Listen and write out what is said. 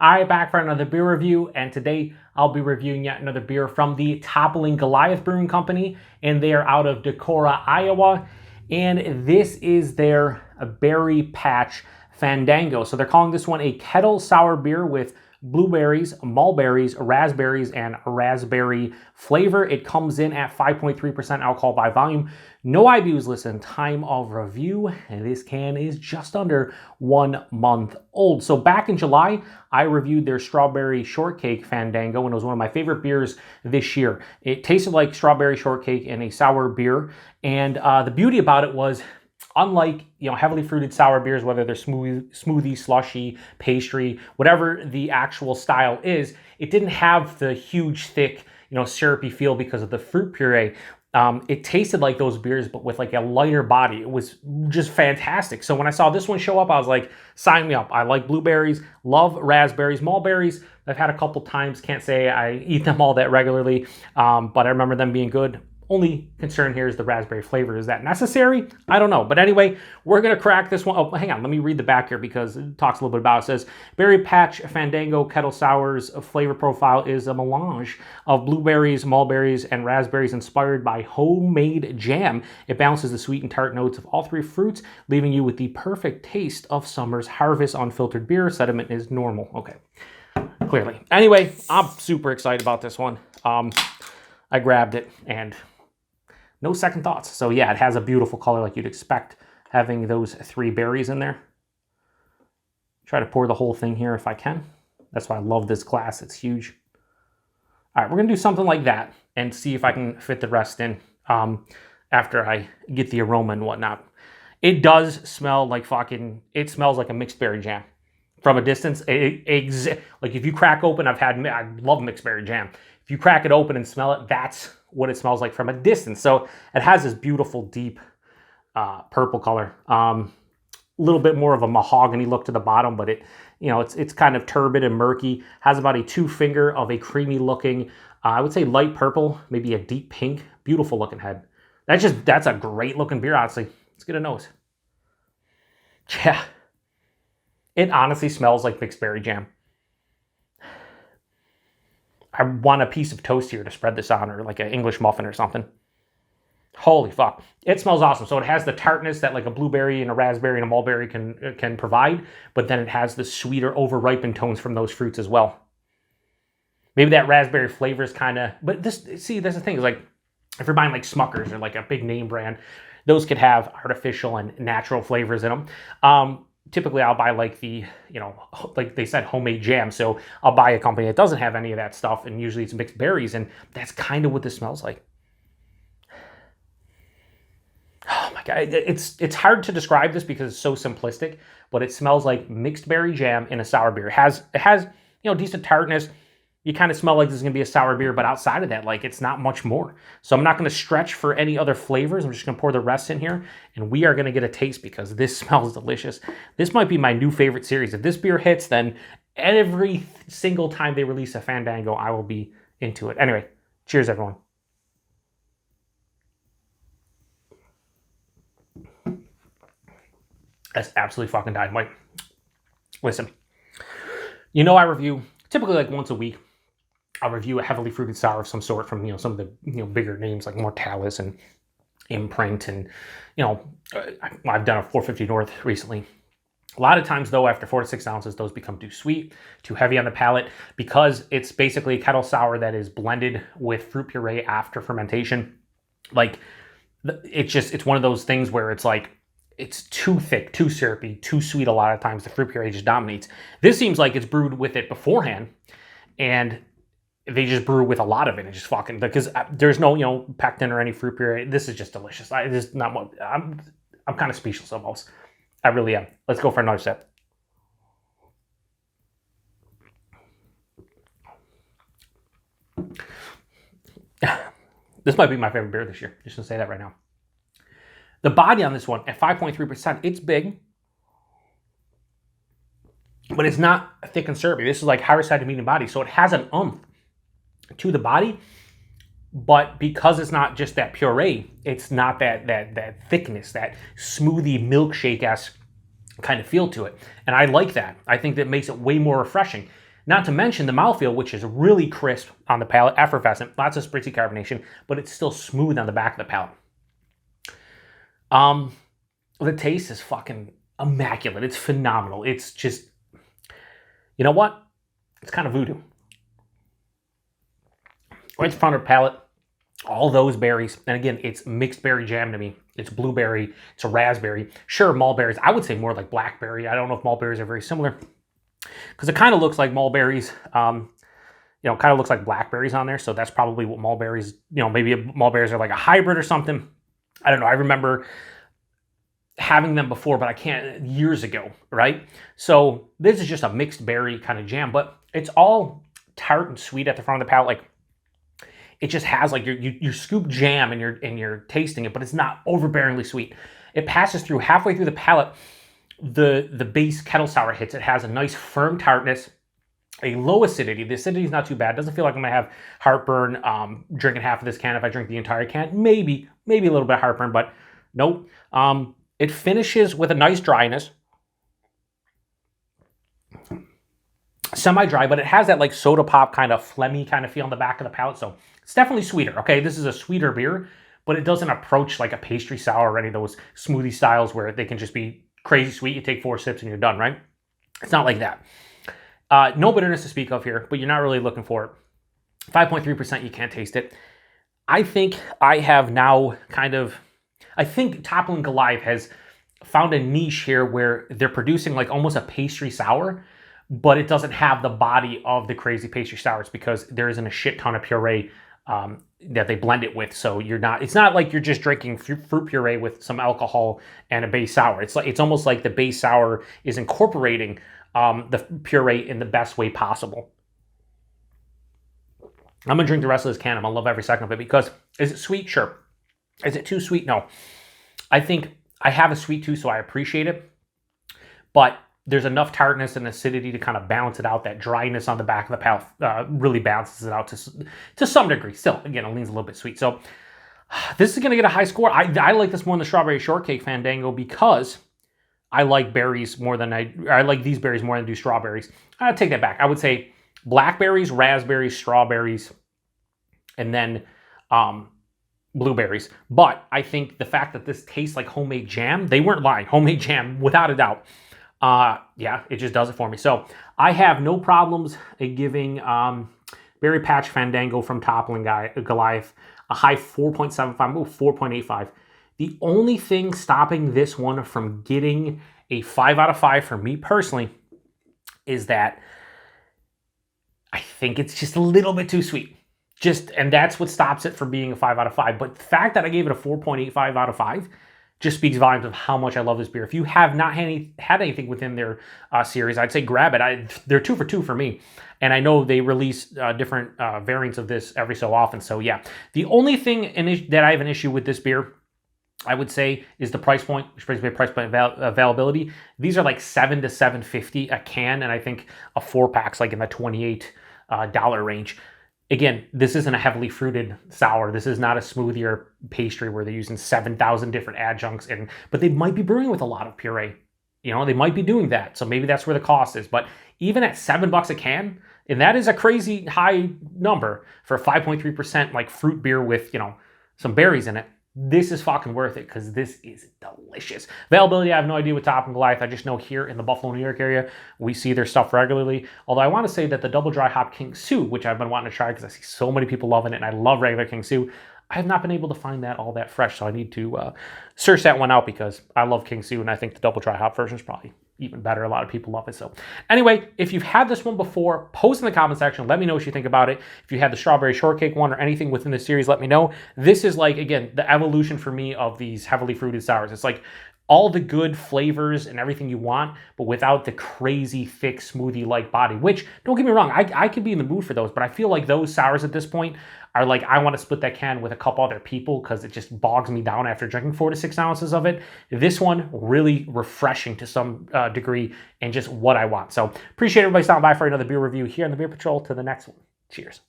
All right, back for another beer review, and today I'll be reviewing yet another beer from the Toppling Goliath Brewing Company, and they are out of Decorah, Iowa, and this is their Berry Patch Fandango. So they're calling this one a kettle sour beer with blueberries, mulberries, raspberries, and raspberry flavor. It comes in at 5.3% alcohol by volume. No IBUs listed. Time of review, and this can is just under 1 month old. So back in July, I reviewed their Strawberry Shortcake Fandango, and it was one of my favorite beers this year. It tasted like strawberry shortcake in a sour beer, and the beauty about it was, unlike heavily fruited sour beers, whether they're smoothie, slushy, pastry, whatever the actual style is, it didn't have the huge, thick, syrupy feel because of the fruit puree. It tasted like those beers, but with like a lighter body. It was just fantastic. So when I saw this one show up, I was like, sign me up. I like blueberries, love raspberries, mulberries. I've had a couple times. Can't say I eat them all that regularly, but I remember them being good. Only concern here is the raspberry flavor. Is that necessary? I don't know. But anyway, we're going to crack this one. Oh, hang on. Let me read the back here because it talks a little bit about it. It says, Berry Patch Fandango Kettle Sour's flavor profile is a melange of blueberries, mulberries, and raspberries inspired by homemade jam. It balances the sweet and tart notes of all three fruits, leaving you with the perfect taste of summer's harvest unfiltered beer. Sediment is normal. Okay, clearly. Anyway, I'm super excited about this one. I grabbed it and no second thoughts. So yeah, it has a beautiful color like you'd expect, having those three berries in there. Try to pour the whole thing here if I can. That's why I love this glass. It's huge. All right, we're gonna do something like that and see if I can fit the rest in after I get the aroma and whatnot. It does smell like it smells like a mixed berry jam. From a distance, like if you crack open, I love mixed berry jam. If you crack it open and smell it, that's what it smells like from a distance. So it has this beautiful, deep purple color. A little bit more of a mahogany look to the bottom, but it's kind of turbid and murky. Has about a 2-finger of a creamy looking, I would say light purple, maybe a deep pink. Beautiful looking head. That's a great looking beer, honestly. Let's get a nose. Yeah. It honestly smells like mixed berry jam. I want a piece of toast here to spread this on, or like an English muffin or something. Holy fuck. It smells awesome. So it has the tartness that like a blueberry and a raspberry and a mulberry can provide, but then it has the sweeter, over-ripened tones from those fruits as well. Maybe that raspberry flavor is kind of... But that's the thing. Is like, if you're buying like Smuckers or like a big name brand, those could have artificial and natural flavors in them. Typically, I'll buy like like they said, homemade jam. So I'll buy a company that doesn't have any of that stuff, and usually it's mixed berries, and that's kind of what this smells like. Oh my God, it's hard to describe this because it's so simplistic, but it smells like mixed berry jam in a sour beer. It has decent tartness. You kind of smell like this is going to be a sour beer, but outside of that, like, it's not much more. So I'm not going to stretch for any other flavors. I'm just going to pour the rest in here, and we are going to get a taste because this smells delicious. This might be my new favorite series. If this beer hits, then every single time they release a Fandango, I will be into it. Anyway, cheers, everyone. That's absolutely fucking dynamite. Listen, I review typically like once a week. I'll review a heavily fruited sour of some sort from some of the bigger names like Mortalis and Imprint, and I've done a 450 North recently. A lot of times though, after 4 to 6 ounces, those become too sweet, too heavy on the palate, because it's basically a kettle sour that is blended with fruit puree after fermentation. Like, it's one of those things where it's like, it's too thick, too syrupy, too sweet. A lot of times the fruit puree just dominates. This seems like it's brewed with it beforehand, and they just brew with a lot of it and just fucking, because there's no pectin or any fruit puree. This is just delicious. This is not what I'm kind of speechless almost. I really am. Let's go for another sip. This might be my favorite beer this year. Just gonna say that right now. The body on this one at 5.3%, it's big, but it's not thick and syrupy. This is like higher side of medium body, so it has an oomph to the body, but because it's not just that puree, it's not that thickness, that smoothie milkshake-esque kind of feel to it. And I like that. I think that makes it way more refreshing. Not to mention the mouthfeel, which is really crisp on the palate, effervescent, lots of spritzy carbonation, but it's still smooth on the back of the palate. The taste is fucking immaculate. It's phenomenal. It's just, you know what? It's kind of voodoo. Right in front of the palate, all those berries. And again, it's mixed berry jam to me. It's blueberry, it's a raspberry. Sure, mulberries. I would say more like blackberry. I don't know if mulberries are very similar, because it kind of looks like mulberries. Kind of looks like blackberries on there. So that's probably what mulberries, maybe mulberries are like a hybrid or something. I don't know. I remember having them before, but I can't, years ago, right? So this is just a mixed berry kind of jam, but it's all tart and sweet at the front of the palate. Like, it just has like you scoop jam and you're tasting it, but it's not overbearingly sweet. It passes through halfway through the palate. The base kettle sour hits. It has a nice firm tartness, a low acidity. The acidity is not too bad. It doesn't feel like I'm gonna have heartburn drinking half of this can. If I drink the entire can, maybe a little bit of heartburn, but nope. It finishes with a nice dryness. Semi-dry, but it has that like soda pop kind of phlegmy kind of feel on the back of the palate. So it's definitely sweeter. Okay, this is a sweeter beer, but it doesn't approach like a pastry sour or any of those smoothie styles where they can just be crazy sweet. You take 4 sips and you're done, right? It's not like that. No bitterness to speak of here, but you're not really looking for it. 5.3%, you can't taste it. I think I have now I think Toppling Goliath has found a niche here where they're producing like almost a pastry sour, but it doesn't have the body of the crazy pastry sours because there isn't a shit ton of puree that they blend it with. So it's not like you're just drinking fruit puree with some alcohol and a base sour. It's almost like the base sour is incorporating the puree in the best way possible. I'm gonna drink the rest of this can. I'm gonna love every second of it because is it sweet? Sure. Is it too sweet? No. I think I have a sweet tooth, so I appreciate it, but there's enough tartness and acidity to kind of balance it out. That dryness on the back of the palate really balances it out to some degree. Still, again, it leans a little bit sweet. So this is going to get a high score. I like this more than the Strawberry Shortcake Fandango because I like berries more than I like these berries more than I do strawberries. I'll take that back. I would say blackberries, raspberries, strawberries, and then blueberries. But I think the fact that this tastes like homemade jam, they weren't lying. Homemade jam, without a doubt. Yeah, it just does it for me. So I have no problems giving Berry Patch Fandango from Toppling Goliath a high 4.75, 4.85. The only thing stopping this one from getting a 5 out of 5 for me personally is that I think it's just a little bit too sweet. And that's what stops it from being a 5 out of 5. But the fact that I gave it a 4.85 out of 5 just speaks volumes of how much I love this beer. If you have not had anything within their series, I'd say grab it. They're 2 for 2 for me. And I know they release different variants of this every so often. So yeah, the only thing that I have an issue with this beer, I would say, is the price point, which brings me to price point availability. These are like $7 to $7.50 a can, and I think a 4-pack's like in the $28 range. Again, this isn't a heavily fruited sour. This is not a smoothie or pastry where they're using 7,000 different adjuncts, but they might be brewing with a lot of puree. They might be doing that, so maybe that's where the cost is. But even at $7 a can, and that is a crazy high number for a 5.3% like fruit beer with some berries in it. This is fucking worth it because this is delicious. Availability, I have no idea with Toppling Goliath. I just know here in the Buffalo, New York area, we see their stuff regularly. Although I want to say that the double dry hop King Sue, which I've been wanting to try because I see so many people loving it, and I love regular King Sue, I have not been able to find that all that fresh. So I need to search that one out because I love King Sue, and I think the double dry hop version is probably even better. A lot of people love it. So anyway, if you've had this one before, post in the comment section. Let me know what you think about it. If you had the Strawberry Shortcake one or anything within the series, let me know. This is like, again, the evolution for me of these heavily fruited sours. It's like all the good flavors and everything you want, but without the crazy thick smoothie-like body, which, don't get me wrong, I could be in the mood for those, but I feel like those sours at this point are like, I want to split that can with a couple other people because it just bogs me down after drinking 4 to 6 ounces of it. This one, really refreshing to some degree and just what I want. So appreciate everybody stopping by for another beer review here on the Beer Patrol. To the next one. Cheers.